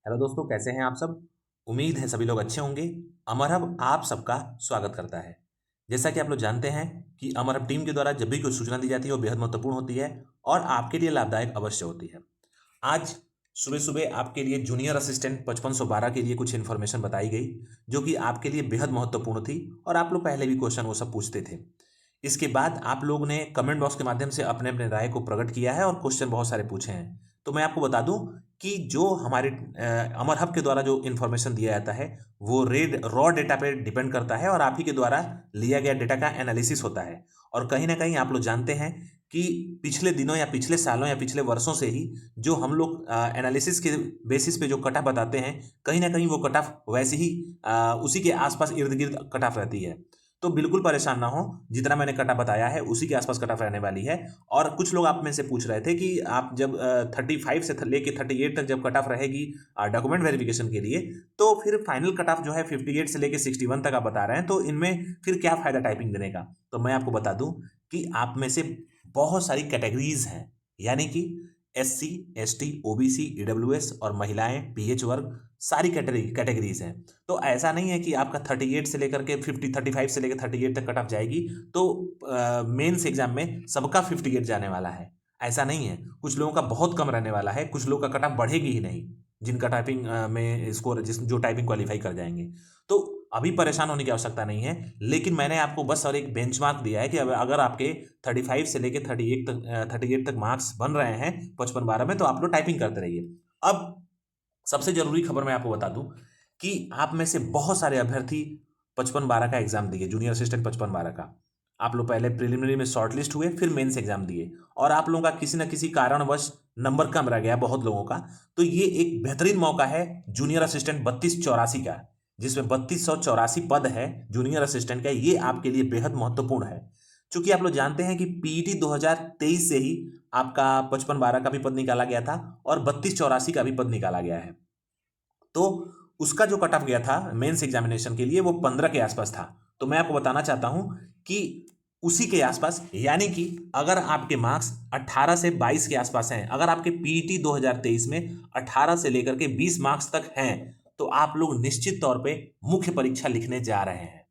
Hello दोस्तों, कैसे हैं आप सब। उम्मीद है सभी लोग अच्छे होंगे। अमर हब आप सबका स्वागत करता है। जैसा कि आप लोग जानते हैं कि अमर हब टीम के द्वारा जब भी कोई सूचना दी जाती है वो बेहद महत्वपूर्ण होती है और आपके लिए लाभदायक अवश्य होती है। आज सुबह सुबह आपके लिए जूनियर असिस्टेंट 5512 के लिए कुछ इन्फॉर्मेशन बताई गई जो कि आपके लिए बेहद महत्वपूर्ण थी और आप लोग पहले भी क्वेश्चन वो सब पूछते थे। इसके बाद आप लोग ने कमेंट बॉक्स के माध्यम से अपने अपने राय को प्रकट किया है और क्वेश्चन बहुत सारे पूछे हैं। तो मैं आपको बता दूं कि जो हमारे अमर हब के द्वारा जो इन्फॉर्मेशन दिया जाता है वो रेड रॉ डेटा पे डिपेंड करता है और आप ही के द्वारा लिया गया डेटा का एनालिसिस होता है। और कहीं ना कहीं आप लोग जानते हैं कि पिछले दिनों या पिछले सालों या पिछले वर्षों से ही जो हम लोग एनालिसिस के बेसिस पे जो कट ऑफ बताते हैं, कहीं ना कहीं वो कट ऑफ वैसे ही उसी के आसपास इर्द गिर्द कट ऑफ रहती है। तो बिल्कुल परेशान ना हो, जितना मैंने कट ऑफ बताया है उसी के आसपास कट ऑफ रहने वाली है। और कुछ लोग आप में से पूछ रहे थे कि आप जब 35 से लेके 38 तक जब कट ऑफ रहेगी डॉक्यूमेंट वेरिफिकेशन के लिए, तो फिर फाइनल कट ऑफ जो है 58 से लेके 61 तक आप बता रहे हैं, तो इनमें फिर क्या फायदा टाइपिंग देने का। तो मैं आपको बता दूं कि आप में से बहुत सारी कैटेगरीज हैं, यानी कि SC ST OBC EWS और महिलाएं PH वर्ग, सारी कैटेगरीज हैं। तो ऐसा नहीं है कि आपका 38 से लेकर के 35 से लेकर 38 तक कट ऑफ जाएगी तो मेंस एग्जाम में सबका 58 जाने वाला है। ऐसा नहीं है, कुछ लोगों का बहुत कम रहने वाला है, कुछ लोगों का कट ऑफ बढ़ेगी ही नहीं जिनका टाइपिंग में स्कोर जो टाइपिंग क्वालिफाई कर जाएंगे। तो अभी परेशान होने की आवश्यकता नहीं है, लेकिन मैंने आपको बस और एक बेंचमार्क दिया है कि अगर आपके 35 से लेके 38 तक मार्क्स बन रहे हैं 5512 में, तो आप लोग टाइपिंग करते रहिए। अब सबसे जरूरी खबर मैं आपको बता दूं कि आप में से बहुत सारे अभ्यर्थी 5512 का एग्जाम दिए, जूनियर असिस्टेंट 5512 का। आप लोग पहले प्रिलिमिनरी में शॉर्टलिस्ट हुए, फिर मेंस एग्जाम दिए और आप लोगों का किसी न किसी कारणवश नंबर कम रह गया बहुत लोगों का। तो ये एक बेहतरीन मौका है जूनियर असिस्टेंट 3284 का, जिसमें 3284 पद है जूनियर असिस्टेंट का। ये आपके लिए बेहद महत्वपूर्ण है, क्योंकि आप लोग जानते हैं कि पीईटी 2023 से ही आपका 5512 का भी पद निकाला गया था और 3284 का भी पद निकाला गया है। तो उसका जो कट ऑफ गया था मेंस एग्जामिनेशन के लिए वो 15 के आसपास था। तो मैं आपको बताना चाहता हूं कि उसी के आसपास, यानी कि अगर आपके मार्क्स 18 से 22 के आसपास हैं, अगर आपके पीईटी 2023 में 18 से लेकर के 20 मार्क्स तक हैं, तो आप लोग निश्चित तौर पे मुख्य परीक्षा लिखने जा रहे हैं।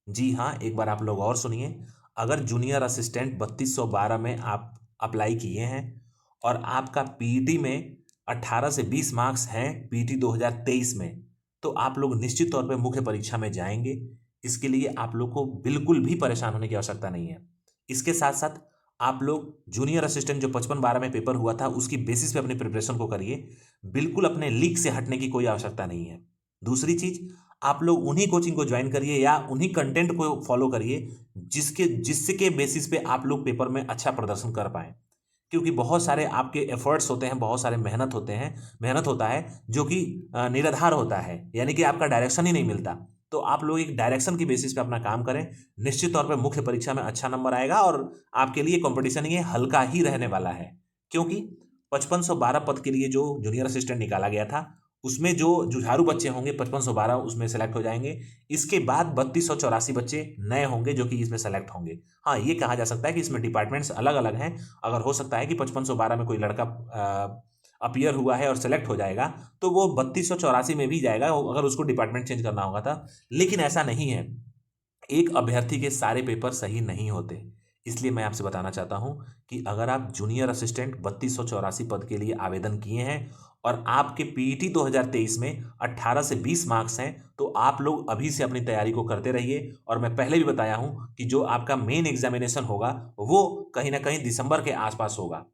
जी हाँ, एक बार आप लोग और सुनिए। अगर जूनियर असिस्टेंट 3212 में आप अप्लाई किए हैं और आपका पीईटी में 18 से 20 मार्क्स हैं पीईटी 2023 में, तो आप लोग निश्चित तौर पे मुख्य परीक्षा में जाएंगे। इसके लिए आप लोग को बिल्कुल भी परेशान होने की आवश्यकता नहीं है। इसके साथ साथ आप लोग जूनियर असिस्टेंट जो 5512 में पेपर हुआ था उसकी बेसिस पे अपनी प्रिपरेशन को करिए। बिल्कुल अपने लीक से हटने की कोई आवश्यकता नहीं है। दूसरी चीज, आप लोग उन्हीं कोचिंग को ज्वाइन करिए या उन्हीं कंटेंट को फॉलो करिए जिसके बेसिस पे आप लोग पेपर में अच्छा प्रदर्शन कर पाए। क्योंकि बहुत सारे आपके एफर्ट्स होते हैं, बहुत सारे मेहनत होता है जो कि निराधार होता है, यानी कि आपका डायरेक्शन ही नहीं मिलता। तो आप लोग एक डायरेक्शन की बेसिस पे अपना काम करें, निश्चित तौर पे मुख्य परीक्षा में अच्छा नंबर आएगा और आपके लिए कंपटीशन ये हल्का ही रहने वाला है। क्योंकि 5512 पद के लिए जो जूनियर असिस्टेंट निकाला गया था उसमें जो जुझारू बच्चे होंगे 5512 उसमें सेलेक्ट हो जाएंगे। इसके बाद 3284 बच्चे नए होंगे जो कि इसमें सेलेक्ट होंगे। हाँ, ये कहा जा सकता है कि इसमें डिपार्टमेंट्स अलग अलग हैं। अगर हो सकता है कि 5512 में कोई लड़का अपीयर हुआ है और सेलेक्ट हो जाएगा, तो वो 3284 में भी जाएगा अगर उसको डिपार्टमेंट चेंज करना होगा था। लेकिन ऐसा नहीं है, एक अभ्यर्थी के सारे पेपर सही नहीं होते। इसलिए मैं आपसे बताना चाहता हूं कि अगर आप जूनियर असिस्टेंट 3284 पद के लिए आवेदन किए हैं और आपके पीईटी 2023 में 18 से 20 मार्क्स हैं, तो आप लोग अभी से अपनी तैयारी को करते रहिए। और मैं पहले भी बताया हूं कि जो आपका मेन एग्जामिनेशन होगा वो कहीं ना कहीं दिसंबर के आसपास होगा।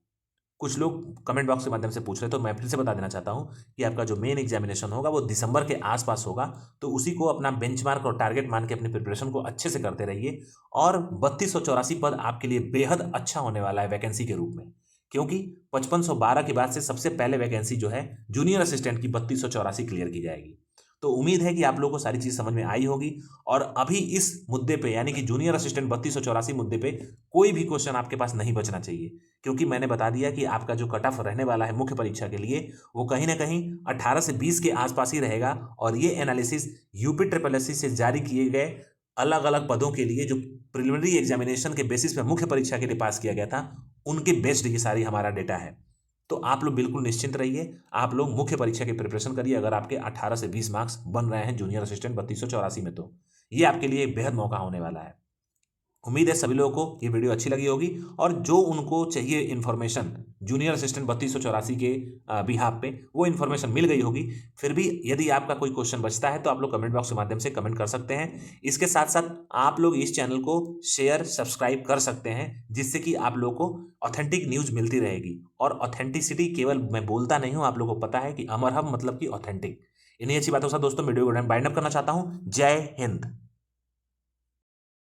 कुछ लोग कमेंट बॉक्स के माध्यम से पूछ रहे, तो मैं फिर से बता देना चाहता हूं कि आपका जो मेन एग्जामिनेशन होगा वो दिसंबर के आसपास होगा। तो उसी को अपना बेंचमार्क और टारगेट मान के अपनी प्रिपरेशन को अच्छे से करते रहिए। और 3284 पद आपके लिए बेहद अच्छा होने वाला है वैकेंसी के रूप में, क्योंकि 5512 के बाद से सबसे पहले वैकेंसी जो है जूनियर असिस्टेंट की 3284 क्लियर की जाएगी। तो उम्मीद है कि आप लोगों को सारी चीज समझ में आई होगी। और अभी इस मुद्दे पे, यानी कि जूनियर असिस्टेंट 3284 मुद्दे पे कोई भी क्वेश्चन आपके पास नहीं बचना चाहिए, क्योंकि मैंने बता दिया कि आपका जो कट ऑफ रहने वाला है मुख्य परीक्षा के लिए वो कहीं ना कहीं 18 से 20 के आसपास ही रहेगा। और ये analysis UP triple S C से जारी किए गए अलग अलग पदों के लिए जो प्रिलिमिनरी एग्जामिनेशन के बेसिस पे मुख्य परीक्षा के लिए पास किया गया था, उनके बेस्ड ये सारी हमारा डेटा है। तो आप लोग बिल्कुल निश्चिंत रहिए, आप लोग मुख्य परीक्षा की प्रिपरेशन करिए अगर आपके 18 से 20 मार्क्स बन रहे हैं जूनियर असिस्टेंट 3284 में, तो ये आपके लिए एक बेहद मौका होने वाला है। उम्मीद है सभी लोगों को ये वीडियो अच्छी लगी होगी, और जो उनको चाहिए इन्फॉर्मेशन जूनियर असिस्टेंट 3284 के बिहाफ पे, वो इन्फॉर्मेशन मिल गई होगी। फिर भी यदि आपका कोई क्वेश्चन बचता है तो आप लोग कमेंट बॉक्स के माध्यम से कमेंट कर सकते हैं। इसके साथ साथ आप लोग इस चैनल को शेयर सब्सक्राइब कर सकते हैं, जिससे कि आप लोग को ऑथेंटिक न्यूज मिलती रहेगी। और ऑथेंटिसिटी केवल मैं बोलता नहीं हूँ, आप लोगों को पता है कि अमर हब मतलब कि ऑथेंटिक। इन्हीं अच्छी बातों के साथ दोस्तों वीडियो को बाइंड अप करना चाहता हूँ। जय हिंद।